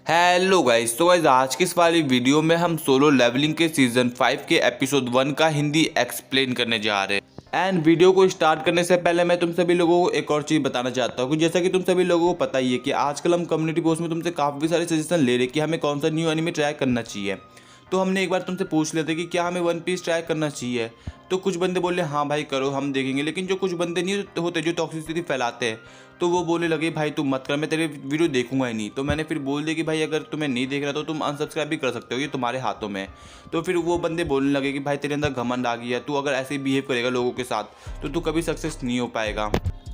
Hello guys, तो guys आज की इस वाली वीडियो में हम सोलो लेवलिंग के सीजन 5 के एपिसोड 1 का हिंदी एक्सप्लेन करने जा रहे हैं। एंड वीडियो को स्टार्ट करने से पहले मैं तुम सभी लोगों को एक और चीज़ बताना चाहता हूँ कि जैसा कि तुम सभी लोगों को पता ही है कि आजकल हम कम्युनिटी पोस्ट में तुमसे काफ़ी सारे सजेशन ले रहे हैं कि हमें कौन सा न्यू एनिमे ट्राई करना चाहिए। तो हमने एक बार तुमसे पूछ लेते कि क्या हमें वन पीस ट्राई करना चाहिए। तो कुछ बंदे बोले हाँ भाई करो, हम देखेंगे। लेकिन जो कुछ बंदे नहीं होते जो टॉक्सिसिटी फैलाते हैं, तो वो बोलने लगे भाई तुम मत कर, मैं तेरे वीडियो देखूंगा ही नहीं। तो मैंने फिर बोल दिया कि भाई अगर तुम्हें नहीं देख रहा तो तुम अनसब्सक्राइब भी कर सकते हो, ये तुम्हारे हाथों में है। तो फिर वो बंदे बोलने लगे कि भाई तेरे अंदर घमंड आ गया, तू अगर ऐसे ही बिहेव करेगा लोगों के साथ तो तू कभी सक्सेस नहीं हो पाएगा।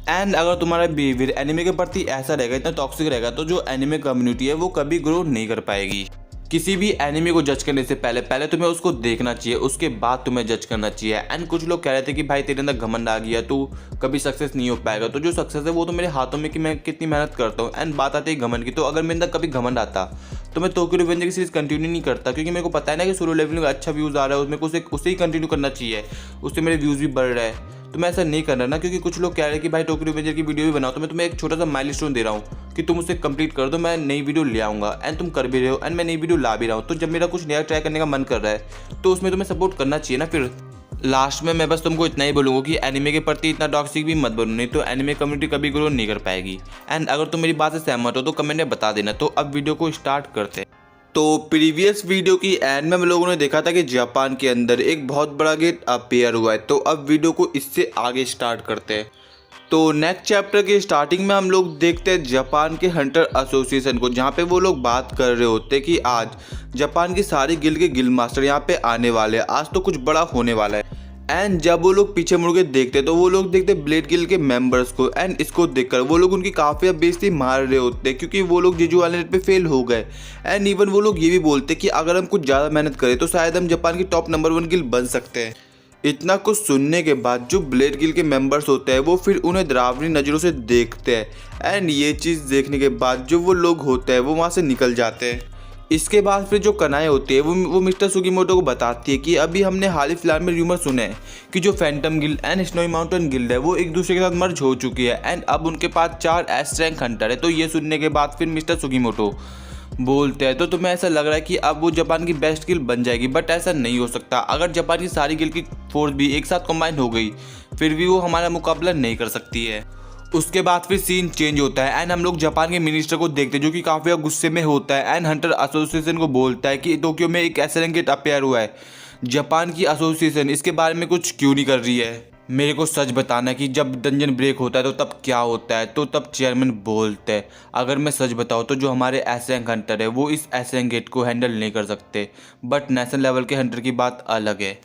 एंड अगर तुम्हारा बिहेवियर एनिमे के प्रति ऐसा रहेगा, इतना टॉक्सिक रहेगा, तो जो एनिमे कम्युनिटी है वो कभी ग्रो नहीं कर पाएगी। किसी भी एनिमे को जज करने से पहले तुम्हें उसको देखना चाहिए, उसके बाद तुम्हें जज करना चाहिए। एंड कुछ लोग कह रहे थे कि भाई तेरे अंदर घमंड आ गया, तू कभी सक्सेस नहीं हो पाएगा। तो जो सक्सेस है वो तो मेरे हाथों में कि मैं कितनी मेहनत करता हूँ। एंड बात आती है घमंड की, तो अगर मेरे अंदर कभी घमंड आता तो मैं टोक्यो रिवेंजर की सीरीज कंटिन्यू नहीं करता, क्योंकि मेरे को पता है ना कि सोलो लेवलिंग का अच्छा व्यूज़ आ रहा है, उसमें उसे ही कंटिन्यू करना चाहिए, उससे मेरे व्यूज़ भी बढ़ रहे हैं। तो मैं ऐसा नहीं कर रहा ना, क्योंकि कुछ लोग कह रहे हैं कि भाई टोक्यो रिवेंजर की वीडियो भी बनाओ। तो मैं तुम्हें एक छोटा सा माइलस्टोन दे रहा हूँ कि तुम उसे कंप्लीट कर दो, मैं नई वीडियो ले आऊँगा। एंड तुम कर भी रहे हो, एंड मैं नई वीडियो ला भी रहा हूँ। तो जब मेरा कुछ नया ट्राई करने का मन कर रहा है तो उसमें तुम्हें सपोर्ट करना चाहिए ना। फिर लास्ट में मैं बस तुमको इतना ही बोलूँगा कि एनिमे के प्रति इतना टॉक्सिक भी मत बनो, नहीं तो एनिमे कम्युनिटी कभी ग्रो नहीं कर पाएगी। एंड अगर तुम मेरी बात से सहमत हो तो कमेंट में बता देना। तो अब वीडियो को स्टार्ट करते हैं। तो प्रीवियस वीडियो की एंड में हम लोगों ने देखा था कि जापान के अंदर एक बहुत बड़ा गेट अपीयर हुआ है। तो अब वीडियो को इससे आगे स्टार्ट करते हैं। तो नेक्स्ट चैप्टर के स्टार्टिंग में हम लोग देखते हैं जापान के हंटर एसोसिएशन को, जहाँ पे वो लोग बात कर रहे होते हैं कि आज जापान की सारी गिल्ड के गिल्ड मास्टर यहाँ पे आने वाले हैं, आज तो कुछ बड़ा होने वाला है। एंड जब वो लोग पीछे मुड़ के देखते तो वो लोग देखते ब्लेड गिल्ड के मेंबर्स को। एंड इसको देखकर वो लोग उनकी काफ़ी बेइज्जती मार रहे होते क्योंकि वो लोग जीजू वाले नेट पे फेल हो गए। एंड इवन वो लोग ये भी बोलते कि अगर हम कुछ ज़्यादा मेहनत करें तो शायद हम जापान की टॉप नंबर 1 गिल्ड बन सकते हैं। इतना कुछ सुनने के बाद जो ब्लेड गिल्ड के मेंबर्स होते हैं वो फिर उन्हें डरावनी नज़रों से देखते हैं। एंड ये चीज़ देखने के बाद जो वो लोग होते हैं वो वहाँ से निकल जाते हैं। इसके बाद फिर जो कनाए होती है वो मिस्टर सुगीमोटो को बताती है कि अभी हमने हाल ही फिलहाल में र्यूमर सुने हैं कि जो Phantom guild and snowy mountain guild है वो एक दूसरे के साथ मर्ज हो चुकी है। एंड अब उनके पास 4 एस रैंक हंटर है। तो ये सुनने के बाद फिर मिस्टर सुगीमोटो बोलते हैं तो तुम्हें ऐसा लग रहा है कि अब वो जापान की बेस्ट गिल्ड बन जाएगी, बट ऐसा नहीं हो सकता। अगर जापान की सारी गिल्ड की फोर्स भी एक साथ कंबाइन हो गई फिर भी वो हमारा मुकाबला नहीं कर सकती है। उसके बाद फिर सीन चेंज होता है एंड हम लोग जापान के मिनिस्टर को देखते हैं जो कि काफ़ी गुस्से में होता है। एंड हंटर एसोसिएशन को बोलता है कि टोक्यो में एक ऐसा गेट अपीयर हुआ है, जापान की एसोसिएशन इसके बारे में कुछ क्यों नहीं कर रही है। मेरे को सच बताना कि जब डंजन ब्रेक होता है तो तब क्या होता है। तो तब चेयरमैन बोलते हैं अगर मैं सच बताऊँ तो जो हमारे एस रैंक हंटर है वो इस एस रैंक गेट को हैंडल नहीं कर सकते, बट नेशनल लेवल के हंटर की बात अलग है।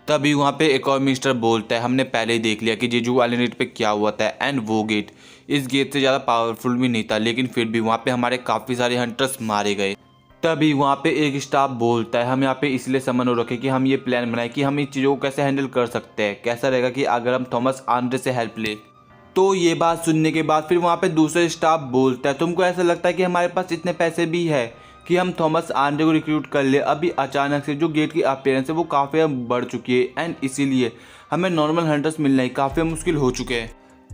तभी वहाँ पे एक और मिनिस्टर बोलता है हमने पहले ही देख लिया कि जेजू वाले नेट पे क्या हुआ था। एंड वो गेट इस गेट से ज़्यादा पावरफुल भी नहीं था, लेकिन फिर भी वहाँ पे हमारे काफ़ी सारे हंटर्स मारे गए। तभी वहाँ पे एक स्टाफ बोलता है हम यहाँ पे इसलिए समन हो रखे कि हम ये प्लान बनाए कि हम इन चीज़ों को कैसे हैंडल कर सकते हैं। कैसा रहेगा कि अगर हम थॉमस आंद्रे से हेल्प ले। तो ये बात सुनने के बाद फिर वहाँ पे दूसरा स्टाफ बोलता है तुमको ऐसा लगता है कि हमारे पास इतने पैसे भी है कि हम थॉमस आंद्रे को रिक्रूट कर ले। अभी अचानक से जो गेट की अपीयरेंस है वो काफ़ी बढ़ चुकी है एंड इसीलिए हमें नॉर्मल हंटर्स मिलना ही काफ़ी मुश्किल हो चुके हैं।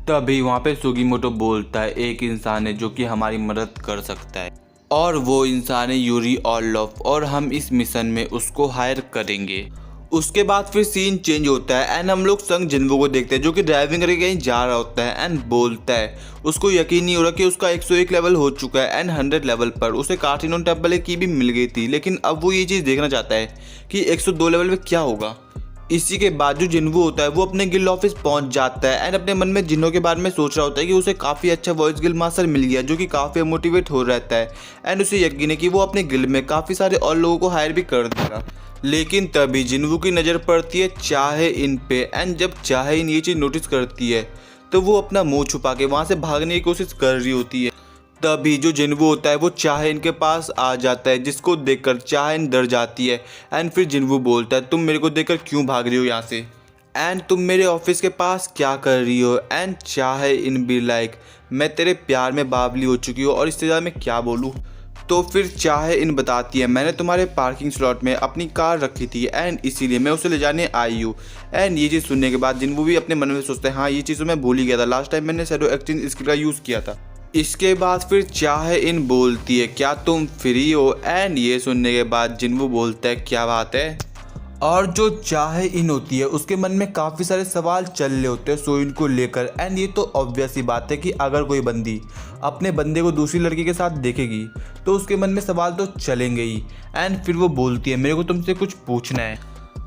तभी वहाँ पे सुगीमोटो बोलता है एक इंसान है जो कि हमारी मदद कर सकता है और वो इंसान है यूरी ऑर्लोफ, और हम इस मिशन में उसको हायर करेंगे। उसके बाद फिर सीन चेंज होता है एंड हम लोग संग जिन्वो को देखते हैं जो कि ड्राइविंग करके कहीं जा रहा होता है। एंड बोलता है उसको यकीन नहीं हो रहा कि उसका 101 लेवल हो चुका है एंड 100 लेवल पर उसे कार्टिनोन टेबल की भी मिल गई थी। लेकिन अब वो ये चीज़ देखना चाहता है कि 102 लेवल में क्या होगा। इसी के बाद जो जिन्वो होता है वो अपने गिल्ड ऑफिस पहुंच जाता है एंड अपने मन में जिन्हों के बारे में सोच रहा होता है कि उसे काफ़ी अच्छा वॉइस गिल्ड मास्टर मिल गया जो कि काफ़ी मोटिवेट हो रहता है। एंड उसे यकीन है कि वो अपने गिल्ड में काफ़ी सारे और लोगों को हायर भी कर देगा। लेकिन तभी जिन्वो की नज़र पड़ती है चाहे इन पे। एंड जब चाहे इन ये चीज़ नोटिस करती है तो वो अपना मुँह छुपा के वहाँ से भागने की कोशिश कर रही होती है। तभी जो जिन्वो होता है वो चाहे इनके पास आ जाता है, जिसको देखकर चाहे इन डर जाती है। एंड फिर जिन्वो बोलता है तुम मेरे को देखकर क्यों भाग रही हो यहाँ से, एंड तुम मेरे ऑफिस के पास क्या कर रही हो। एंड चाहे इन बी लाइक मैं तेरे प्यार में बावली हो चुकी हूँ और इससे ज़्यादा मैं क्या बोलूँ। तो फिर चाहे इन बताती है मैंने तुम्हारे पार्किंग स्लॉट में अपनी कार रखी थी एंड इसीलिए मैं उसे ले जाने आई हूँ। एंड ये चीज़ सुनने के बाद जिन्वो भी अपने मन में सोचते हैं हाँ ये चीज़ तो मैं भूल ही गया था, लास्ट टाइम मैंने शैडो एक्सचेंज स्किल का यूज़ किया था। इसके बाद फिर चाहे इन बोलती है क्या तुम फ्री हो, एंड ये सुनने के बाद जिन्वू बोलता है क्या बात है। और जो चाहे इन होती है उसके मन में काफ़ी सारे सवाल चल रहे होते हैं सोइन को लेकर। एंड ये तो ऑब्वियस सी बात है कि अगर कोई बंदी अपने बंदे को दूसरी लड़की के साथ देखेगी तो उसके मन में सवाल तो चलेंगे ही। एंड फिर वो बोलती है मेरे को तुमसे कुछ पूछना है,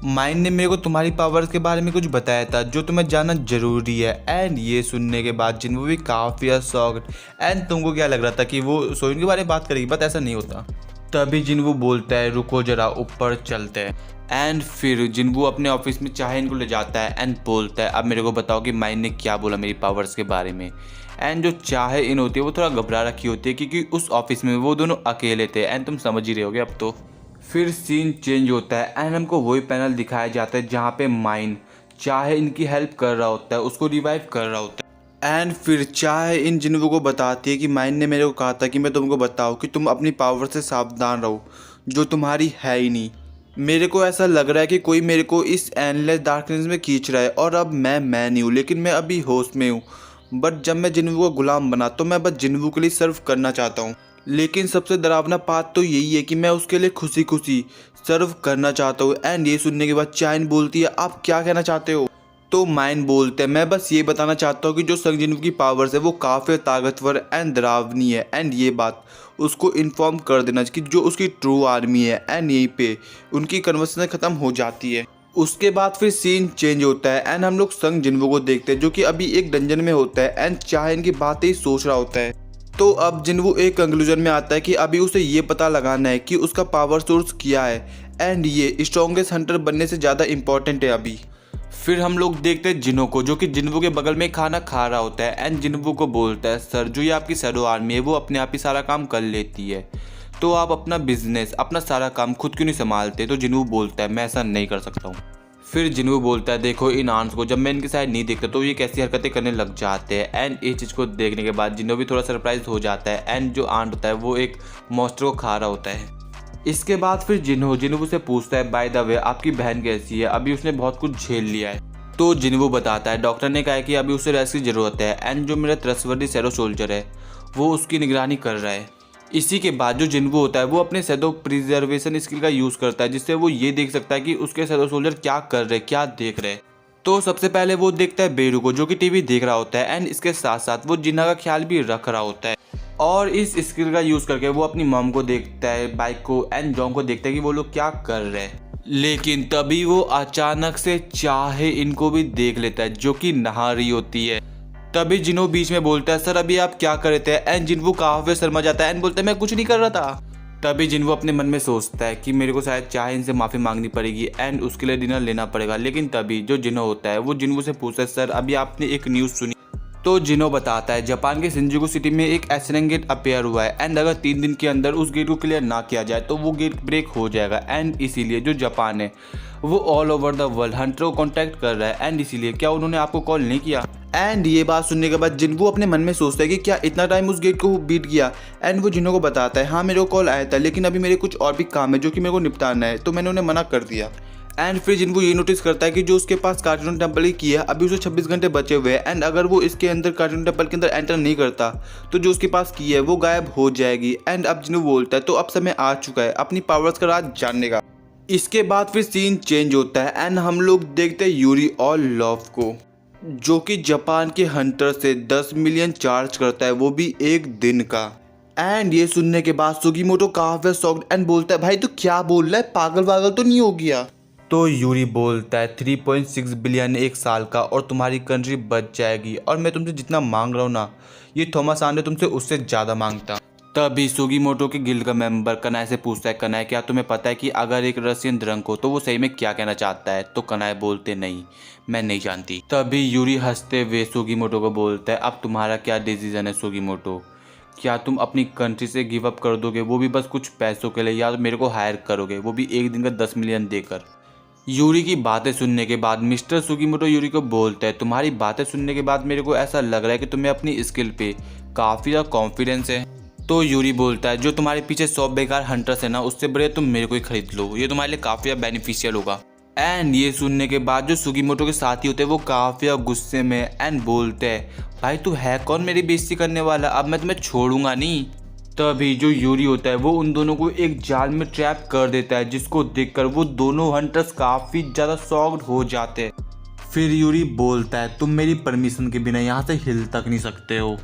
माइंड ने मेरे को तुम्हारी पावर्स के बारे में कुछ बताया था जो तुम्हें जानना जरूरी है। एंड ये सुनने के बाद जिन्वू भी काफ़ी शॉक्ड। एंड तुमको क्या लग रहा था कि वो सोइन के बारे में बात करेगी, बट ऐसा नहीं होता। तभी जिन्वू बोलता है रुको जरा ऊपर चलते हैं। एंड फिर जिन्वू अपने ऑफिस में चाहे को ले जाता है एंड बोलता है अब मेरे को बताओ कि माइंड ने क्या बोला मेरी पावर्स के बारे में। एंड जो चाहे इन होती है वो थोड़ा घबरा रखी होती है क्योंकि उस ऑफिस में वो दोनों अकेले थे। एंड तुम समझ ही रहे होगे अब तो। फिर सीन चेंज होता है एंड हमको वही पैनल दिखाया जाता है जहाँ पे माइंड चाहे इनकी हेल्प कर रहा होता है, उसको रिवाइव कर रहा होता है। एंड फिर चाहे इन जिन्वू को बताती है कि माइंड ने मेरे को कहा था कि मैं तुमको बताऊँ कि तुम अपनी पावर से सावधान रहो जो तुम्हारी है ही नहीं। मेरे को ऐसा लग रहा है कि कोई मेरे को इस एंडलेस डार्कनेस में खींच रहा है और अब मैं नहीं हूँ, लेकिन मैं अभी होश में हूँ। बट जब मैं जिन्वू को गुलाम बना तो मैं बस जिन्वू के लिए सर्व करना चाहता हूँ। लेकिन सबसे डरावना बात तो यही है कि मैं उसके लिए खुशी खुशी सर्व करना चाहता हूँ। एंड ये सुनने के बाद चाइन बोलती है आप क्या कहना चाहते हो। तो माइन बोलते हैं मैं बस ये बताना चाहता हूँ कि जो संग जिन्वू की पावर्स है वो काफ़ी ताकतवर एंड डरावनी है। एंड ये बात उसको इन्फॉर्म कर देना कि जो उसकी ट्रू आर्मी है। एंड यहीं पे उनकी कन्वर्सेशन ख़त्म हो जाती है। उसके बाद फिर सीन चेंज होता है एंड हम लोग संग जिन्वू को देखते हैं जो कि अभी एक डंजन में होता है एंड चाहे इनकी बातें ही सोच रहा होता है। तो अब जिन्वू एक कंक्लूजन में आता है कि अभी उसे ये पता लगाना है कि उसका पावर सोर्स क्या है। एंड ये स्ट्रॉन्गेस्ट हंटर बनने से ज़्यादा इम्पॉर्टेंट है अभी। फिर हम लोग देखते हैं जिनो को जो कि जिन्वू के बगल में खाना खा रहा होता है। एंड जिन्वू को बोलता है सर जो ये आपकी शैडो आर्मी है वो अपने आप ही सारा काम कर लेती है, तो आप अपना बिजनेस अपना सारा काम खुद क्यों नहीं संभालते। तो जिन्वू बोलता है मैं ऐसा नहीं कर सकता हूँ। फिर जिन्वू बोलता है देखो इन आंट्स को जब मैं इनकी साइड नहीं देखता तो ये कैसी हरकतें करने लग जाते हैं। एंड इस चीज़ को देखने के बाद जिन्वू भी थोड़ा सरप्राइज हो जाता है। एंड जो आंट होता है वो एक मॉन्स्टर को खा रहा होता है। इसके बाद फिर जिन्वू से पूछता है बाय द वे आपकी बहन कैसी है, अभी उसने बहुत कुछ झेल लिया है। तो जिन्वू बताता है डॉक्टर ने कहा है कि अभी उसे रेस्ट की ज़रूरत है एंड जो मेरा ट्रस्टवर्दी शैडो सोल्जर है वो उसकी निगरानी कर रहा है। इसी के बाद जो जिन्वू होता है वो अपने शैडो प्रिजर्वेशन स्किल का यूज़ करता है जिससे वो ये देख सकता है कि उसके शैडो सोल्जर क्या कर रहे क्या देख रहे। तो सबसे पहले वो देखता है बेरू को जो कि टीवी देख रहा होता है एंड इसके साथ साथ वो जिन्ना का ख्याल भी रख रहा होता है। और इस स्किल का यूज़ करके वो अपनी मॉम को देखता है, बाइक को एंड जॉन को देखता है कि वो लोग क्या कर रहे हैं। लेकिन तभी वो अचानक से चाहे इनको भी देख लेता है जो कि नहा रही होती है। तभी जिन्वू बीच में बोलता है सर अभी आप क्या कर रहे थे। एंड जिन्वू काफी शर्मा जाता है एंड बोलता है मैं कुछ नहीं कर रहा था। तभी जिन्वू अपने मन में सोचता है कि मेरे को शायद चाहे इनसे माफ़ी मांगनी पड़ेगी एंड उसके लिए डिनर लेना पड़ेगा। लेकिन तभी जो जिनो होता है वो जिन्वू से पूछता है सर अभी आपने एक न्यूज़ सुनी। तो जिनो बताता है जापान के शिंजुकू सिटी में एक एसरेंग गेट अपेयर हुआ है एंड अगर 3 दिन के अंदर उस गेट को क्लियर ना किया जाए तो वो गेट ब्रेक हो जाएगा। एंड इसीलिए जो जापान है वो all over the world Hunter को कॉन्टैक्ट कर रहा है। एंड इसीलिए क्या उन्होंने आपको कॉल नहीं किया। एंड ये बात सुनने के बाद जिन्वू अपने मन में सोचता है कि क्या इतना टाइम उस गेट को बीट किया। एंड वो जिनो को बताता है हाँ मेरे को कॉल आया था लेकिन अभी मेरे कुछ और भी काम है जो कि मेरे को निपटाना है, तो मैंने उन्हें मना कर दिया। एंड फिर जिन्वू ये नोटिस करता है कि जो उसके पास कार्टून टेम्पल की है अभी उसे 26 घंटे बचे हुए हैं एंड अगर वो इसके अंदर कार्टून टेम्पल के अंदर एंटर नहीं करता तो जो उसके पास की है वो गायब हो जाएगी। एंड अब जिन्वू बोलता है तो अब समय आ चुका है अपनी पावर्स का राज जानने का। इसके बाद फिर सीन चेंज होता है एंड हम लोग देखते हैं यूरी और लव को जो कि जापान के हंटर से 10 मिलियन चार्ज करता है, वो भी एक दिन का। एंड ये सुनने के बाद सुगीमोटो काफी शॉक्ड एंड बोलता है भाई तू क्या बोल रहा है, पागल वागल तो नहीं हो गया। तो यूरी बोलता है 3.6 बिलियन एक साल का और तुम्हारी कंट्री बच जाएगी और मैं तुमसे जितना मांग रहा हूँ ना ये थॉमस आंडे तुमसे उससे ज़्यादा मांगता। तभी सुगीमोटो के गिल्ड का मेंबर कनाई से पूछता है कनाई क्या तुम्हें पता है कि अगर एक रशियन ड्रंक हो तो वो सही में क्या कहना चाहता है। तो कनाई बोलते नहीं मैं नहीं जानती। तभी यूरी हंसते हुए सुगीमोटो को बोलता है अब तुम्हारा क्या डिसीजन है सुगीमोटो, क्या तुम अपनी कंट्री से गिव अप कर दोगे वो भी बस कुछ पैसों के लिए, या तो मेरे को हायर करोगे वो भी एक दिन का 10 मिलियन देकर। यूरी की बातें सुनने के बाद मिस्टर सुगीमोटो यूरी को बोलता है तुम्हारी बातें सुनने के बाद मेरे को ऐसा लग रहा है कि तुम्हें अपनी स्किल पे काफ़ी ज़्यादा कॉन्फिडेंस है। तो यूरी बोलता है जो तुम्हारे पीछे 100 बेकार हंटर्स है ना उससे बड़े तुम मेरे को ही खरीद लो, ये तुम्हारे लिए काफ़ी ज़्यादा बेनिफिशियल होगा। एंड ये सुनने के बाद जो सुगीमोटो के साथी होते हैं वो काफ़ी गुस्से में एंड बोलते हैं, भाई तू है कौन मेरी बेइज्जती करने वाला, अब मैं तुम्हें छोड़ूंगा नहीं। तभी जो यूरी होता है वो उन दोनों को एक जाल में ट्रैप कर देता है, जिसको देखकर वो दोनों हंटर्स काफ़ी ज़्यादा शॉक्ड हो जाते हैं। फिर यूरी बोलता है, तुम मेरी परमिशन के बिना यहाँ से हिल तक नहीं सकते हो,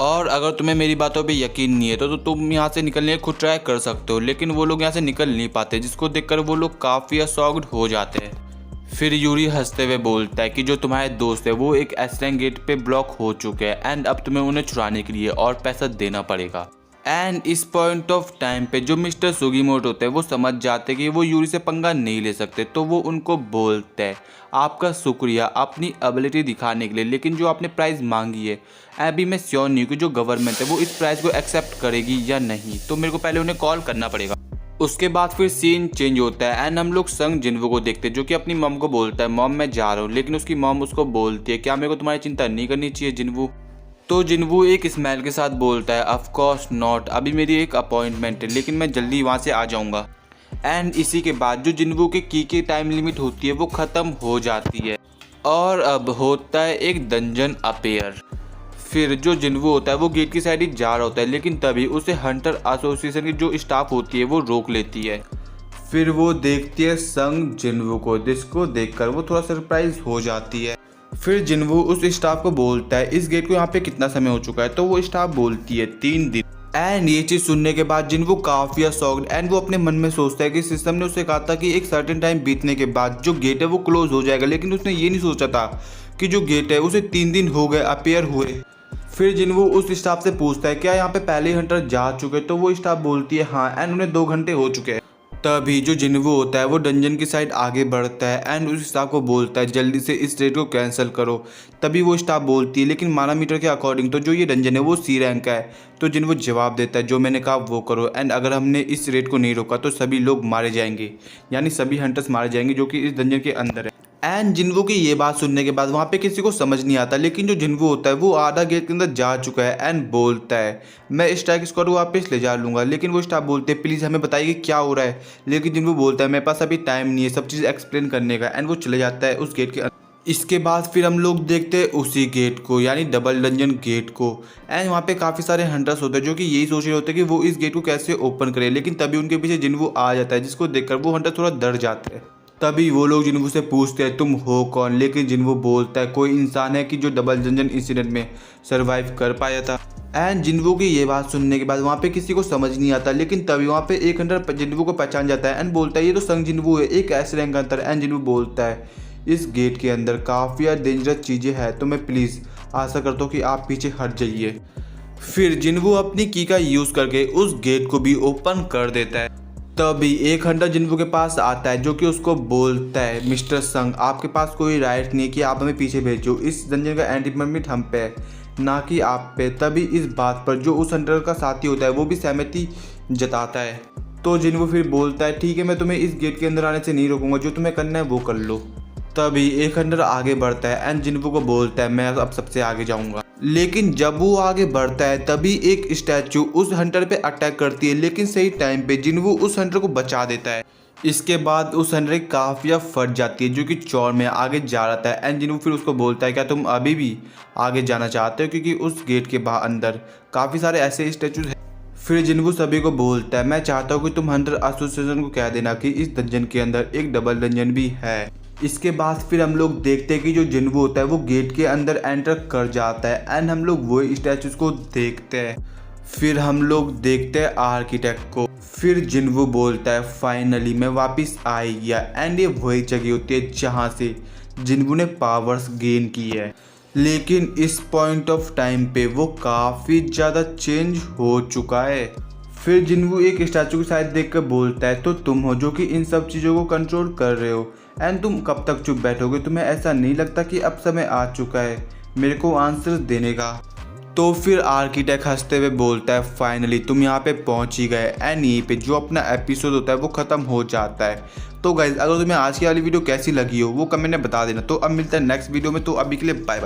और अगर तुम्हें मेरी बातों पे यकीन नहीं है तो तुम यहाँ से निकलने की खुद ट्राई कर सकते हो। लेकिन वो लोग यहाँ से निकल नहीं पाते, जिसको देखकर वो लोग काफ़ी शॉक्ड हो जाते हैं। फिर यूरी हंसते हुए बोलता है कि जो तुम्हारे दोस्त है वो एक एसलैंग गेट पे ब्लॉक हो चुके हैं एंड अब तुम्हें उन्हें छुड़ाने के लिए और पैसा देना पड़ेगा। एंड इस पॉइंट ऑफ टाइम पे जो मिस्टर सुगीमोटो होते हैं वो समझ जाते कि वो यूरी से पंगा नहीं ले सकते, तो वो उनको बोलते हैं, आपका शुक्रिया अपनी एबिलिटी दिखाने के लिए, लेकिन जो आपने प्राइस मांगी है अभी मैं श्योर नहीं हूँ कि जो गवर्नमेंट है वो इस प्राइस को एक्सेप्ट करेगी या नहीं, तो मेरे को पहले उन्हें कॉल करना पड़ेगा। उसके बाद फिर सीन चेंज होता है एंड हम लोग संग जिन्वो को देखते हैं, जो कि अपनी मॉम को बोलता है, मॉम मैं जा रहा हूँ, लेकिन उसकी मॉम उसको बोलती है, क्या मेरे को तुम्हारी चिंता नहीं करनी चाहिए जिन्वो। तो जिन्वो एक स्माइल के साथ बोलता है, ऑफ कोर्स नॉट, अभी मेरी एक अपॉइंटमेंट है लेकिन मैं जल्दी वहाँ से आ जाऊँगा। एंड इसी के बाद जो जिन्वो के की टाइम लिमिट होती है वो ख़त्म हो जाती है और अब होता है एक डंजन अपेयर। फिर जो जिन्वो होता है वो गेट की साइड ही जा रहा होता है, लेकिन तभी उसे हंटर एसोसिएशन की जो स्टाफ होती है वो रोक लेती है। फिर वो देखती है संग जिन्वो को, जिसको देखकर वो थोड़ा सरप्राइज हो जाती है। फिर जिन्वो उस स्टाफ को बोलता है, इस गेट को यहाँ पे कितना समय हो चुका है, तो वो स्टाफ बोलती है 3 दिन। एंड ये चीज़ सुनने के बाद जिन्वो काफ़ी शॉक्ड एंड वो अपने मन में सोचता है कि सिस्टम ने उसे कहा था कि एक सर्टेन टाइम बीतने के बाद जो गेट है वो क्लोज हो जाएगा, लेकिन उसने ये नहीं सोचा था कि जो गेट है उसे 3 दिन हो गए अपेयर हुए। फिर जिन्वो उस स्टाफ से पूछता है, क्या यहाँ पे पहले ही हंटर जा चुके, तो वो स्टाफ बोलती है हाँ एंड उन्हें 2 घंटे हो चुके हैं। तभी जो जिन्वो होता है वो डंजन की साइड आगे बढ़ता है एंड उस स्टाफ को बोलता है जल्दी से इस रेड को कैंसिल करो। तभी वो स्टाफ बोलती है, लेकिन मानामीटर के अकॉर्डिंग तो जो ये डंजन है वो C रैंक का है। तो जिन्वो जवाब देता है, जो मैंने कहा वो करो एंड अगर हमने इस रेड को नहीं रोका तो सभी लोग मारे जाएंगे, यानी सभी हंटर्स मारे जाएंगे जो कि इस डंजन के अंदर है। एंड जिन्वो की ये बात सुनने के बाद वहाँ पे किसी को समझ नहीं आता, लेकिन जो जिन्वो होता है वो आधा गेट के अंदर जा चुका है एंड बोलता है, मैं स्ट्राइक स्क्वाड को वापस ले जा लूँगा। लेकिन वो स्टाफ बोलते हैं, प्लीज़ हमें बताइए क्या हो रहा है। लेकिन जिन्वो बोलता है, मेरे पास अभी टाइम नहीं है सब चीज़ एक्सप्लेन करने का, एंड वो चले जाता है उस गेट के अंदर। इसके बाद फिर हम लोग देखते हैं उसी गेट को, यानी डबल डंजन गेट को। एंड वहाँ पे काफ़ी सारे हंटर्स होते हैं जो कि यही सोच रहे होते हैं कि वो इस गेट को कैसे ओपन करें, लेकिन तभी उनके पीछे जिन्वो आ जाता है, जिसको देखकर वो हंटर थोड़ा डर जाते हैं। तभी वो लोग जिन्वो से पूछते हैं, तुम हो कौन, लेकिन जिन्वो बोलता है, कोई इंसान है कि जो डबल डंजन इंसिडेंट में सरवाइव कर पाया था। एंड जिन्वो की ये बात सुनने के बाद वहाँ पे किसी को समझ नहीं आता, लेकिन तभी वहाँ पे एक हंटर जिन्वो को पहचान जाता है एंड बोलता है, ये तो संग जिन्वो है, एक ऐसे रैंक का अंतर। एंड जिन्वो बोलता है, इस गेट के अंदर काफ़ी डेंजरस चीज़ें हैं, तो मैं प्लीज़ आशा करता हूँ कि आप पीछे हट जाइए। फिर जिन्वो अपनी की का यूज़ करके उस गेट को भी ओपन कर देता है। तभी एक हंटर जिन्वो के पास आता है, जो कि उसको बोलता है, मिस्टर संग आपके पास कोई राइट नहीं कि आप हमें पीछे भेजो, इस डंजन का एंटी परमिट हम पे है ना कि आप पे। तभी इस बात पर जो उस हंटर का साथी होता है वो भी सहमति जताता है। तो जिन्वो फिर बोलता है, ठीक है मैं तुम्हें इस गेट के अंदर आने से नहीं रोकूंगा, जो तुम्हें करना है वो कर लो। तभी एक हंटर आगे बढ़ता है एंड जिन्वो को बोलता है, मैं अब सबसे आगे जाऊंगा। लेकिन जब वो आगे बढ़ता है तभी एक स्टैचू उस हंटर पे अटैक करती है, लेकिन सही टाइम पे जिन्वो उस हंटर को बचा देता है। इसके बाद उस हंटर की काफिया फट जाती है, जो कि चौड़ में आगे जा रहा था। एंड जिन्वो फिर उसको बोलता है, क्या तुम अभी भी आगे जाना चाहते हो, क्योंकि उस गेट के बाहर अंदर काफ़ी सारे ऐसे स्टैचूज हैं। फिर जिन्वो सभी को बोलता है, मैं चाहता हूँ कि तुम हंटर एसोसिएशन को कह देना कि इस डंजन के अंदर एक डबल डंजन भी है। इसके बाद फिर हम लोग देखते हैं कि जो जिन्वो होता है वो गेट के अंदर एंटर कर जाता है एंड हम लोग वही स्टैचूज को देखते हैं। फिर हम लोग देखते हैं आर्किटेक्ट को। फिर जिन्वो बोलता है, फाइनली मैं वापस आ गया। एंड ये वही जगह होती है जहाँ से जिन्वो ने पावर्स गेन की है, लेकिन इस पॉइंट ऑफ टाइम पे वो काफ़ी ज़्यादा चेंज हो चुका है। फिर जिन्वो एक स्टैचू की साइड देखकर बोलता है, तो तुम हो जो कि इन सब चीज़ों को कंट्रोल कर रहे हो, एंड तुम कब तक चुप बैठोगे, तुम्हें ऐसा नहीं लगता कि अब समय आ चुका है मेरे को आंसर देने का। तो फिर आर्किटेक्ट हंसते हुए बोलता है, फाइनली तुम यहाँ पे पहुँच ही गए। एंड यहीं पे जो अपना एपिसोड होता है वो ख़त्म हो जाता है। तो गाइज अगर तुम्हें आज की वाली वीडियो कैसी लगी हो वो कमेंट में बता देना। तो अब मिलता है नेक्स्ट वीडियो में, तो अभी के लिए बाय बाय।